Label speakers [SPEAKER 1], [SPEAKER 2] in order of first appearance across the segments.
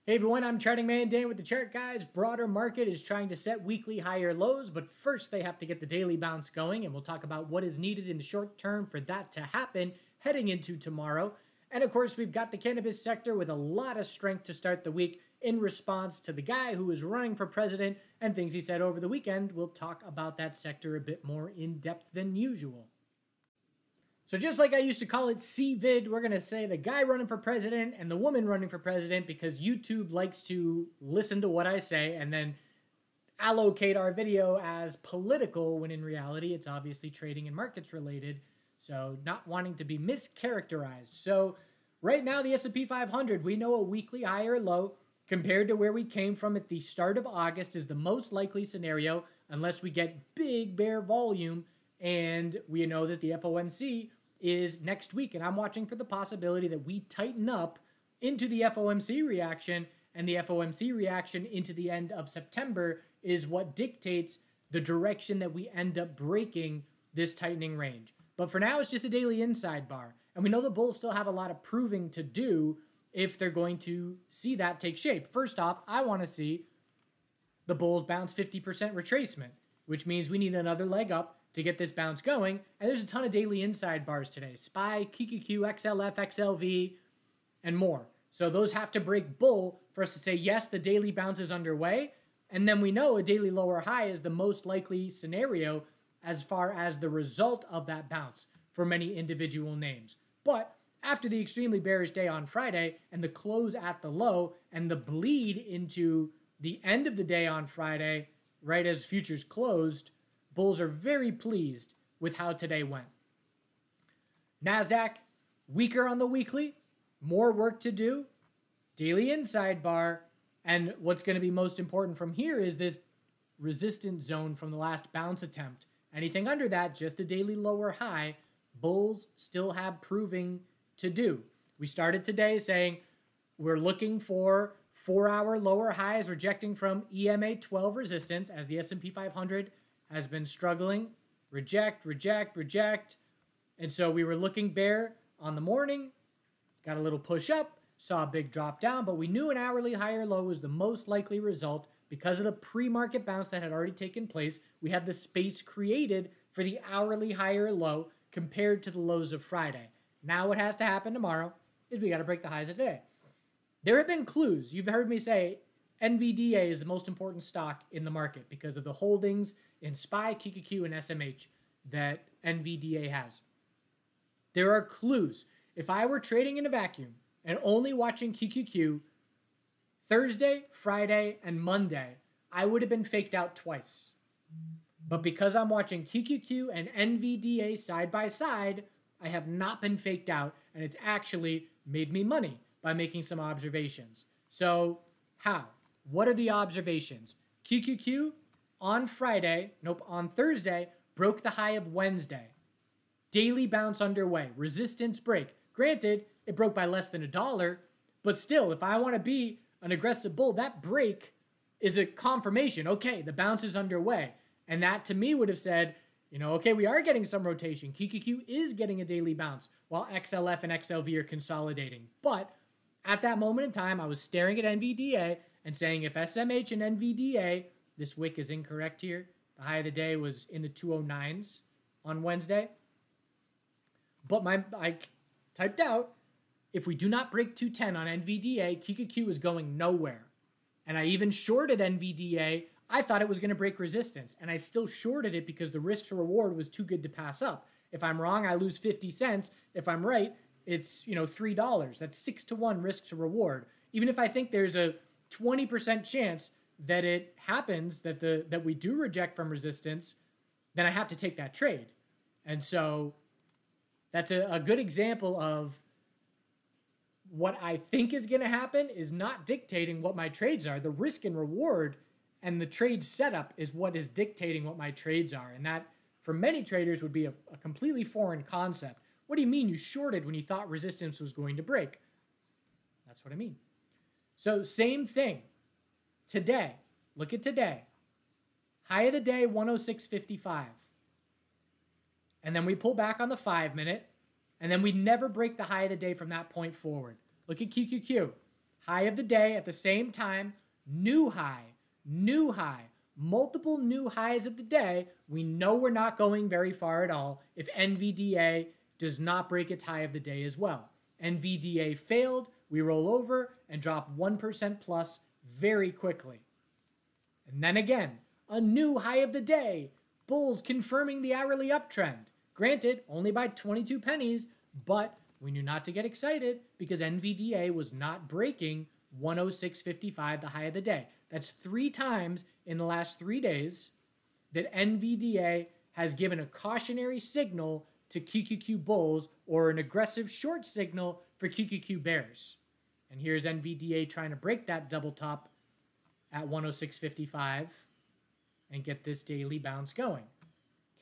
[SPEAKER 1] Hey everyone, I'm Charting Man Dan with the Chart Guys. Broader market is trying to set weekly higher lows, but first they have to get the daily bounce going, and we'll talk about what is needed in the short term for that to happen heading into tomorrow. And of course, we've got the cannabis sector with a lot of strength to start the week in response to the guy who is running for president and things he said over the weekend. We'll talk about that sector a bit more in depth than usual. So just like I used to call it CVID, we're going to say the guy running for president and the woman running for president because YouTube likes to listen to what I say and then allocate our video as political when in reality it's obviously trading and markets related. So not wanting to be mischaracterized. So right now the S&P 500, we know a weekly high or low compared to where we came from at the start of August is the most likely scenario unless we get big bear volume. And we know that the FOMC is next week, and I'm watching for the possibility that we tighten up into the FOMC reaction, and the FOMC reaction into the end of September is what dictates the direction that we end up breaking this tightening range. But for now, it's just a daily inside bar, and we know the bulls still have a lot of proving to do if they're going to see that take shape. First off, I want to see the bulls bounce 50% retracement, which means we need another leg up to get this bounce going. And there's a ton of daily inside bars today. SPY, QQQ, XLF, XLV, and more. So those have to break bull for us to say, yes, the daily bounce is underway. And then we know a daily lower high is the most likely scenario as far as the result of that bounce for many individual names. But after the extremely bearish day on Friday and the close at the low and the bleed into the end of the day on Friday, right as futures closed, bulls are very pleased with how today went. NASDAQ, weaker on the weekly, more work to do, daily inside bar, and what's going to be most important from here is this resistance zone from the last bounce attempt. Anything under that, just a daily lower high, bulls still have proving to do. We started today saying we're looking for 4-hour lower highs, rejecting from EMA 12 resistance as the S&P 500 has been struggling, reject. And so we were looking bear on the morning, got a little push up, saw a big drop down, but we knew an hourly higher low was the most likely result because of the pre-market bounce that had already taken place. We had the space created for the hourly higher low compared to the lows of Friday. Now what has to happen tomorrow is we got to break the highs of today. There have been clues. You've heard me say NVDA is the most important stock in the market because of the holdings in SPY, QQQ, and SMH that NVDA has. There are clues. If I were trading in a vacuum and only watching QQQ Thursday, Friday, and Monday, I would have been faked out twice. But because I'm watching QQQ and NVDA side by side, I have not been faked out, and it's actually made me money by making some observations. So how? What are the observations? QQQ on Thursday, broke the high of Wednesday. Daily bounce underway. Resistance break. Granted, it broke by less than $1, but still, if I want to be an aggressive bull, that break is a confirmation. Okay, the bounce is underway. And that to me would have said, okay, we are getting some rotation. QQQ is getting a daily bounce while XLF and XLV are consolidating. But at that moment in time, I was staring at NVDA and saying if SMH and NVDA, this wick is incorrect here. The high of the day was in the 209s on Wednesday. But I typed out, if we do not break 210 on NVDA, QQQ is going nowhere. And I even shorted NVDA. I thought it was going to break resistance. And I still shorted it because the risk to reward was too good to pass up. If I'm wrong, I lose 50 cents. If I'm right, it's $3. That's 6-to-1 risk to reward. Even if I think there's a 20% chance that it happens, that we do reject from resistance, then I have to take that trade. And so that's a good example of what I think is going to happen is not dictating what my trades are. The risk and reward and the trade setup is what is dictating what my trades are. And that, for many traders, would be a completely foreign concept. What do you mean you shorted when you thought resistance was going to break? That's what I mean. So same thing. Today, look at today. High of the day, 106.55. And then we pull back on the 5-minute, and then we never break the high of the day from that point forward. Look at QQQ. high of the day at the same time, new high, multiple new highs of the day. We know we're not going very far at all if NVDA does not break its high of the day as well. NVDA failed, we roll over and drop 1% plus very quickly. And then again, a new high of the day. Bulls confirming the hourly uptrend. Granted, only by 22 pennies, but we knew not to get excited because NVDA was not breaking 106.55, the high of the day. That's 3 times in the last 3 days that NVDA has given a cautionary signal to QQQ bulls or an aggressive short signal for QQQ bears. And here's NVDA trying to break that double top at 106.55 and get this daily bounce going.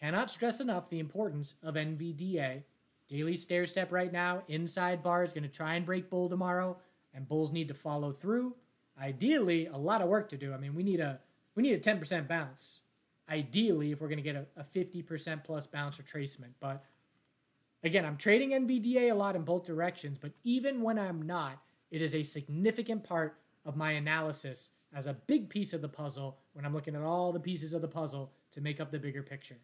[SPEAKER 1] Cannot stress enough the importance of NVDA. Daily stair step right now, inside bar is going to try and break bull tomorrow, and bulls need to follow through. Ideally, a lot of work to do. I mean, we need a 10% bounce. Ideally, if we're going to get a 50% plus bounce retracement. But again, I'm trading NVDA a lot in both directions, but even when I'm not, it is a significant part of my analysis as a big piece of the puzzle when I'm looking at all the pieces of the puzzle to make up the bigger picture.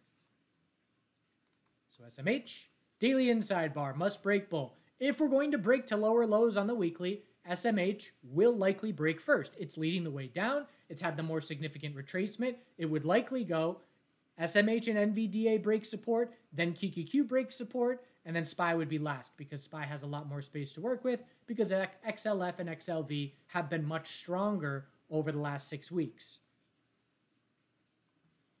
[SPEAKER 1] So SMH, daily inside bar, must break bull. If we're going to break to lower lows on the weekly, SMH will likely break first. It's leading the way down. It's had the more significant retracement. It would likely go SMH and NVDA break support, then QQQ break support, and then SPY would be last because SPY has a lot more space to work with because XLF and XLV have been much stronger over the last 6 weeks.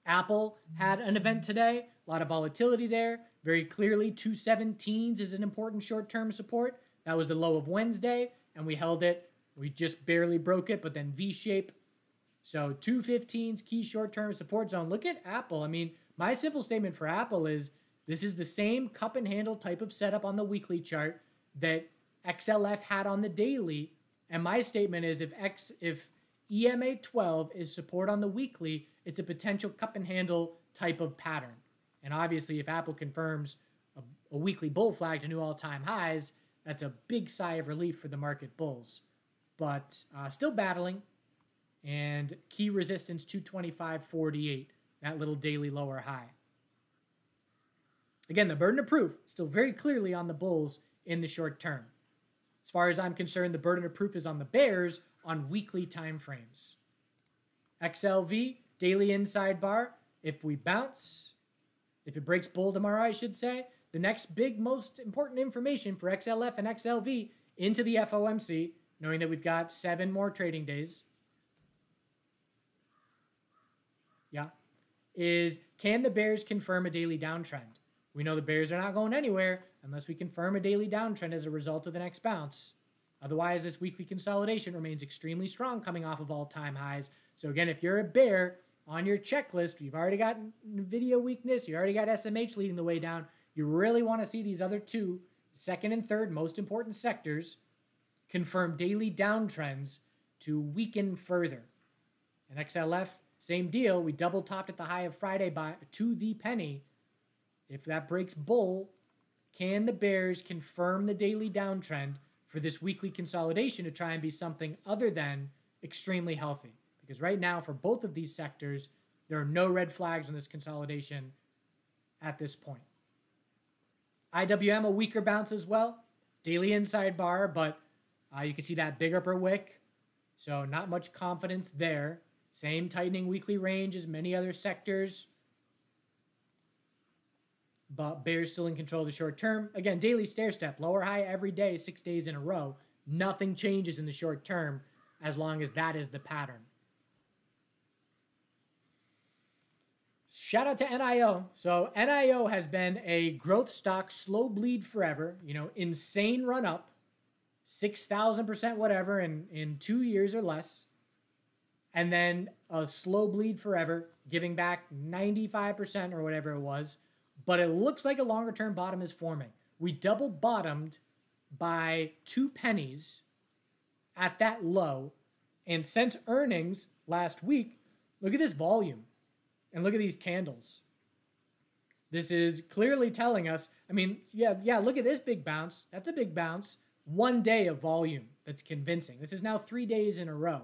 [SPEAKER 1] Apple had an event today, a lot of volatility there. Very clearly, 217s is an important short-term support. That was the low of Wednesday, and we held it. We just barely broke it, but then V-shape. So 215s, key short-term support zone. Look at Apple. I mean, my simple statement for Apple is this is the same cup and handle type of setup on the weekly chart that XLF had on the daily. And my statement is if EMA 12 is support on the weekly, it's a potential cup and handle type of pattern. And obviously, if Apple confirms a weekly bull flag to new all-time highs, that's a big sigh of relief for the market bulls. But still battling. And key resistance 225.48, that little daily lower high. Again, the burden of proof still very clearly on the bulls in the short term. As far as I'm concerned, the burden of proof is on the bears on weekly time frames. XLV, daily inside bar. If we bounce, if it breaks bull tomorrow, I should say, the next big, most important information for XLF and XLV into the FOMC, knowing that we've got 7 more trading days, is can the bears confirm a daily downtrend? We know the bears are not going anywhere unless we confirm a daily downtrend as a result of the next bounce. Otherwise, this weekly consolidation remains extremely strong coming off of all-time highs. So again, if you're a bear on your checklist, you've already got NVIDIA weakness, you already got SMH leading the way down, you really want to see these other 2, second and third most important sectors, confirm daily downtrends to weaken further. And XLF, same deal. We double topped at the high of Friday to the penny. If that breaks bull, can the bears confirm the daily downtrend for this weekly consolidation to try and be something other than extremely healthy? Because right now, for both of these sectors, there are no red flags on this consolidation at this point. IWM, a weaker bounce as well. Daily inside bar, but you can see that big upper wick. So not much confidence there. Same tightening weekly range as many other sectors. But bears still in control of the short term. Again, daily stair step, lower high every day, 6 days in a row. Nothing changes in the short term as long as that is the pattern. Shout out to NIO. So NIO has been a growth stock, slow bleed forever, insane run up, 6,000% whatever in 2 years or less. And then a slow bleed forever, giving back 95% or whatever it was. But it looks like a longer-term bottom is forming. We double bottomed by 2 pennies at that low. And since earnings last week, look at this volume. And look at these candles. This is clearly telling us, look at this big bounce. That's a big bounce. 1 day of volume. that's convincing. This is now 3 days in a row.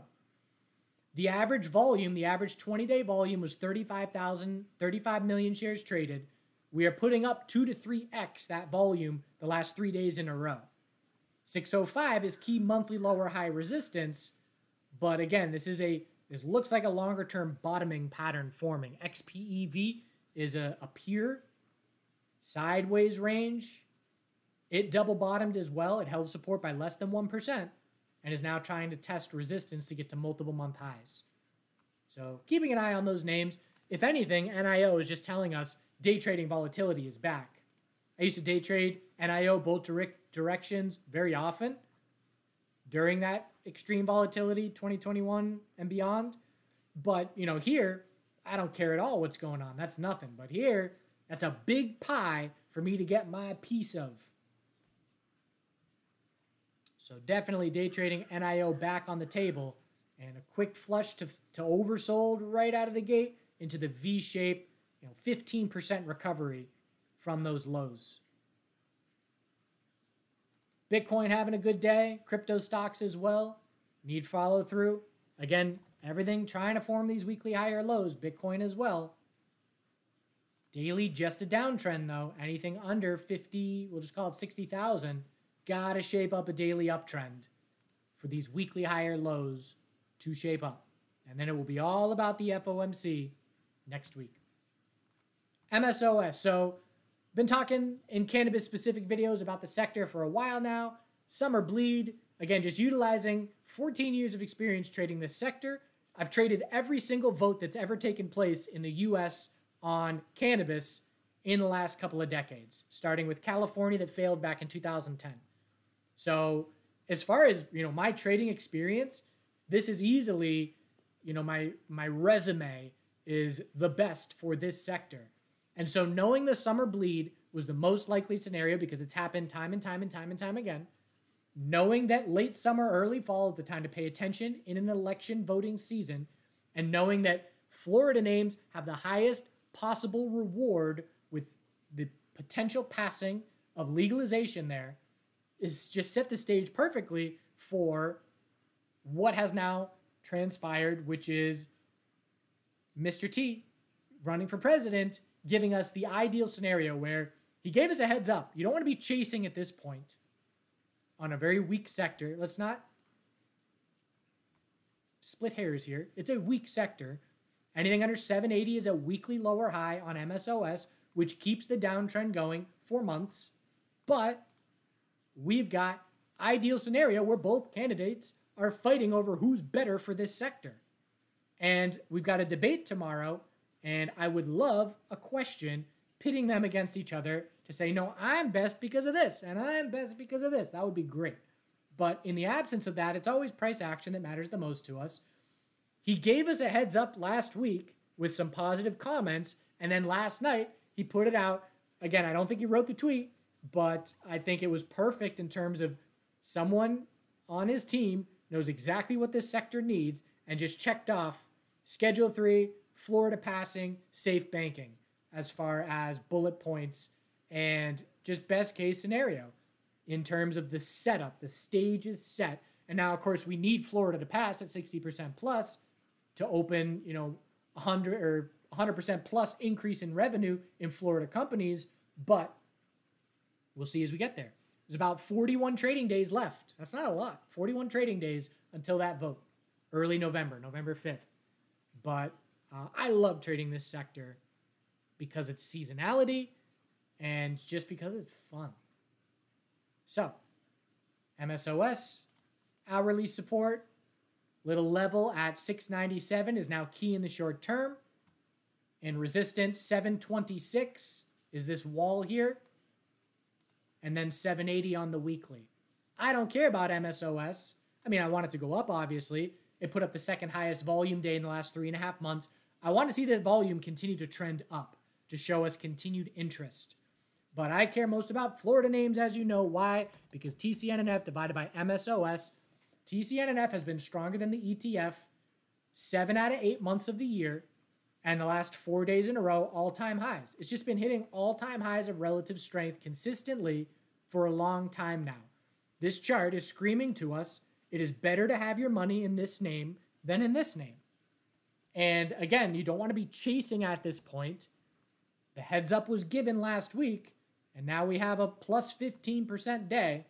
[SPEAKER 1] The average volume, the average 20-day volume was 35 million shares traded. We are putting up 2 to 3x that volume the last 3 days in a row. 605 is key monthly lower high resistance, but again, this looks like a longer term bottoming pattern forming. XPEV is a peer sideways range. It double bottomed as well. It held support by less than 1% and is now trying to test resistance to get to multiple month highs. So keeping an eye on those names. If anything, NIO is just telling us day trading volatility is back. I used to day trade NIO both directions very often during that extreme volatility, 2021 and beyond. But, here, I don't care at all what's going on. That's nothing. But here, that's a big pie for me to get my piece of. So definitely day trading NIO back on the table, and a quick flush to oversold right out of the gate into the V-shape, 15% recovery from those lows. Bitcoin having a good day. Crypto stocks as well. Need follow through. Again, everything trying to form these weekly higher lows. Bitcoin as well. Daily just a downtrend though. Anything under 50, we'll just call it 60,000. Gotta shape up a daily uptrend for these weekly higher lows to shape up. And then it will be all about the FOMC next week. MSOS. So, been talking in cannabis specific videos about the sector for a while now. Summer bleed. Again, just utilizing 14 years of experience trading this sector. I've traded every single vote that's ever taken place in the U.S. on cannabis in the last couple of decades, starting with California that failed back in 2010. So as far as, my trading experience, this is easily, my resume is the best for this sector. And so knowing the summer bleed was the most likely scenario because it's happened time and time again. Knowing that late summer, early fall is the time to pay attention in an election voting season, and knowing that Florida names have the highest possible reward with the potential passing of legalization there is just set the stage perfectly for what has now transpired, which is Mr. T running for president, giving us the ideal scenario where he gave us a heads up. You don't want to be chasing at this point on a very weak sector. Let's not split hairs here. It's a weak sector. Anything under 780 is a weekly lower high on MSOS, which keeps the downtrend going for months. But we've got ideal scenario where both candidates are fighting over who's better for this sector. And we've got a debate tomorrow, and I would love a question pitting them against each other to say, no, I'm best because of this, and I'm best because of this. That would be great. But in the absence of that, it's always price action that matters the most to us. He gave us a heads up last week with some positive comments, and then last night he put it out. Again, I don't think he wrote the tweet, but I think it was perfect in terms of someone on his team knows exactly what this sector needs and just checked off Schedule 3, Florida passing, safe banking as far as bullet points and just best case scenario in terms of the setup. The stage is set. And now, of course, we need Florida to pass at 60% plus to open, 100 or 100% plus increase in revenue in Florida companies. But we'll see as we get there. There's about 41 trading days left. That's not a lot. 41 trading days until that vote. Early November, November 5th. But I love trading this sector because it's seasonality and just because it's fun. So, MSOS, hourly support, little level at 697 is now key in the short term. And resistance 726 is this wall here. And then 780 on the weekly. I don't care about MSOS. I mean, I want it to go up, obviously. It put up the second highest volume day in the last 3.5 months. I want to see that volume continue to trend up to show us continued interest. But I care most about Florida names, as you know. Why? Because TCNNF divided by MSOS. TCNNF has been stronger than the ETF 7 out of 8 months of the year. And the last 4 days in a row, all-time highs. It's just been hitting all-time highs of relative strength consistently for a long time now. This chart is screaming to us It is better to have your money in this name than in this name. And again, you don't want to be chasing at this point. The heads up was given last week, and now we have a plus 15% day.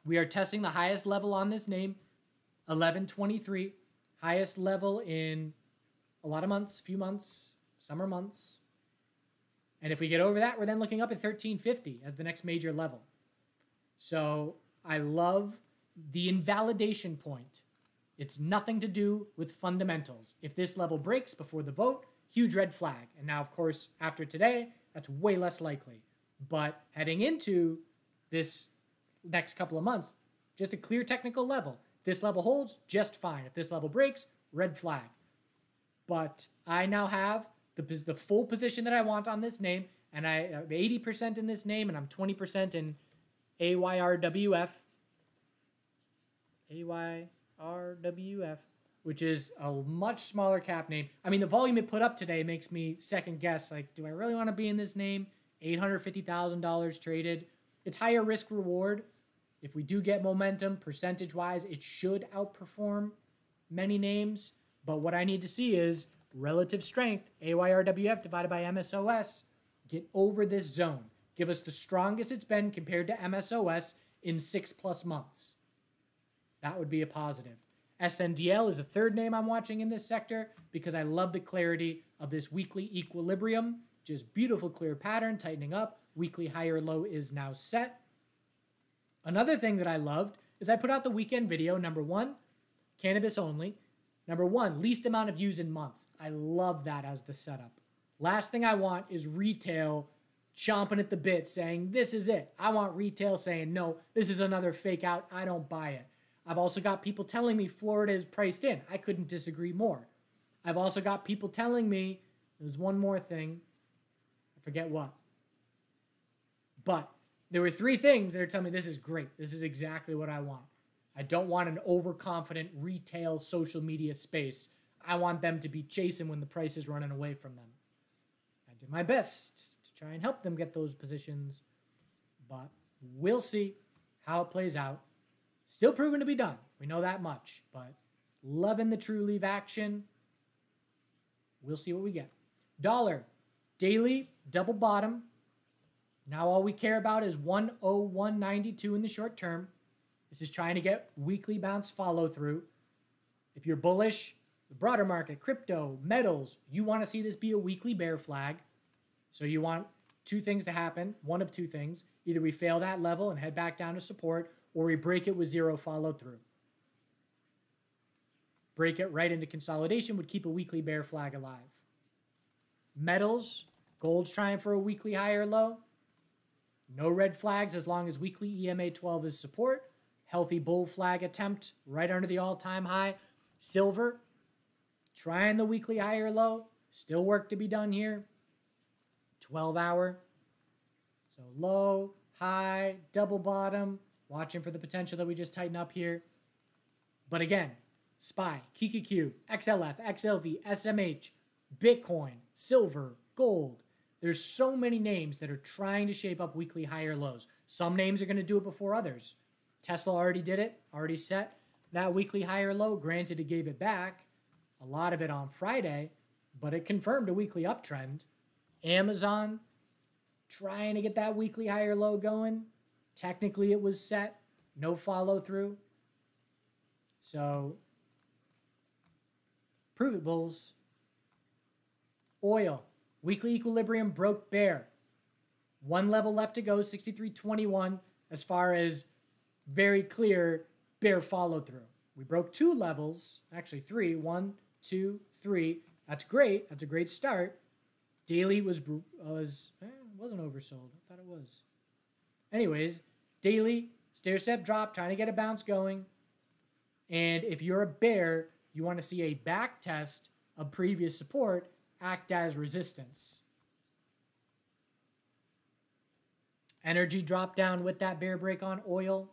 [SPEAKER 1] We are testing the highest level on this name, 1123, highest level in a lot of months, few months, summer months. And if we get over that, we're then looking up at 1350 as the next major level. So I love the invalidation point. It's nothing to do with fundamentals. If this level breaks before the vote, huge red flag. And now, of course, after today, that's way less likely. But heading into this next couple of months, just a clear technical level. If this level holds, just fine. If this level breaks, red flag. But I now have the full position that I want on this name, and I have 80% in this name, and I'm 20% in AYRWF. AYRWF, which is a much smaller cap name. I mean, the volume it put up today makes me second guess, like, do I really want to be in this name? $850,000 traded. It's higher risk reward. If we do get momentum, percentage-wise, it should outperform many names. But what I need to see is relative strength, AYRWF divided by MSOS, get over this zone. Give us the strongest it's been compared to MSOS in 6+ months. That would be a positive. SNDL is a third name I'm watching in this sector because I love the clarity of this weekly equilibrium. Just beautiful clear pattern, tightening up. Weekly higher low is now set. Another thing that I loved is I put out the weekend video, number 1, cannabis only. Number 1, least amount of views in months. I love that as the setup. Last thing I want is retail chomping at the bit saying, this is it. I want retail saying, no, this is another fake out. I don't buy it. I've also got people telling me Florida is priced in. I couldn't disagree more. I've also got people telling me, there's one more thing. I forget what. But there were 3 things that are telling me this is great. This is exactly what I want. I don't want an overconfident retail social media space. I want them to be chasing when the price is running away from them. I did my best to try and help them get those positions, but we'll see how it plays out. Still proven to be done. We know that much, but loving the True Leave action. We'll see what we get. Dollar, daily, double bottom. Now all we care about is 101.92 in the short term. This is trying to get weekly bounce follow through. If you're bullish, the broader market, crypto, metals, you want to see this be a weekly bear flag. So you want 2 things to happen. One of 2 things. Either we fail that level and head back down to support, or we break it with 0 follow through. Break it right into consolidation would keep a weekly bear flag alive. Metals, gold's trying for a weekly higher low. No red flags as long as weekly EMA 12 is support. Healthy bull flag attempt right under the all-time high. Silver, trying the weekly higher low. Still work to be done here. 12-hour. So low, high, double bottom. Watching for the potential that we just tighten up here. But again, SPY, QQQ, XLF, XLV, SMH, Bitcoin, silver, gold. There's so many names that are trying to shape up weekly higher lows. Some names are going to do it before others. Tesla already did it, already set that weekly higher low. Granted, it gave it back, a lot of it on Friday, but it confirmed a weekly uptrend. Amazon, trying to get that weekly higher low going. Technically, it was set. No follow through. So, prove it, bulls. Oil. Weekly equilibrium broke bear. 1 level left to go, 63.21, as far as very clear bear follow through. We broke 2 levels, actually 3. 1, 2, 3. That's great. That's a great start. Daily wasn't oversold. I thought it was. Anyways, daily, stair-step drop, trying to get a bounce going. And if you're a bear, you want to see a back test of previous support act as resistance. Energy dropped down with that bear break on oil.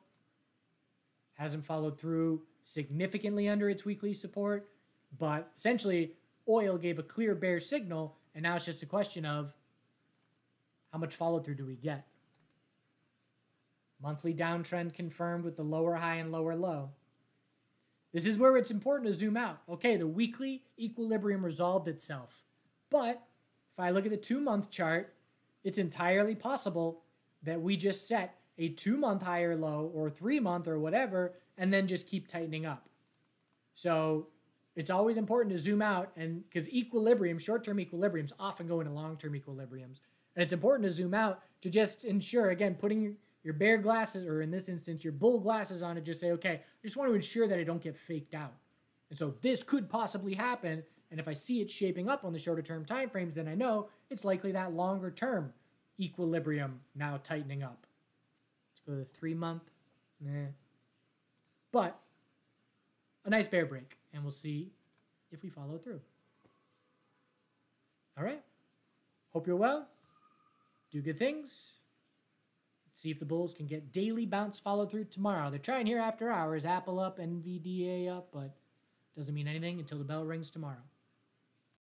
[SPEAKER 1] Hasn't followed through significantly under its weekly support. But essentially, oil gave a clear bear signal, and now it's just a question of how much follow-through do we get? Monthly downtrend confirmed with the lower high and lower low. This is where it's important to zoom out. Okay, the weekly equilibrium resolved itself. But if I look at the 2-month chart, it's entirely possible that we just set a 2-month higher low or 3-month or whatever, and then just keep tightening up. So it's always important to zoom out, and because equilibrium, short-term equilibriums often go into long-term equilibriums. And it's important to zoom out to just ensure, again, putting your bear glasses, or in this instance, your bull glasses on, and just say, okay, I just want to ensure that I don't get faked out. And so this could possibly happen. And if I see it shaping up on the shorter term time frames, then I know it's likely that longer term equilibrium now tightening up. Let's go to the 3-month. But a nice bear break, and we'll see if we follow through. All right. Hope you're well. Do good things. Let's see if the bulls can get daily bounce follow through tomorrow. They're trying here after hours. Apple up, NVDA up, but doesn't mean anything until the bell rings tomorrow.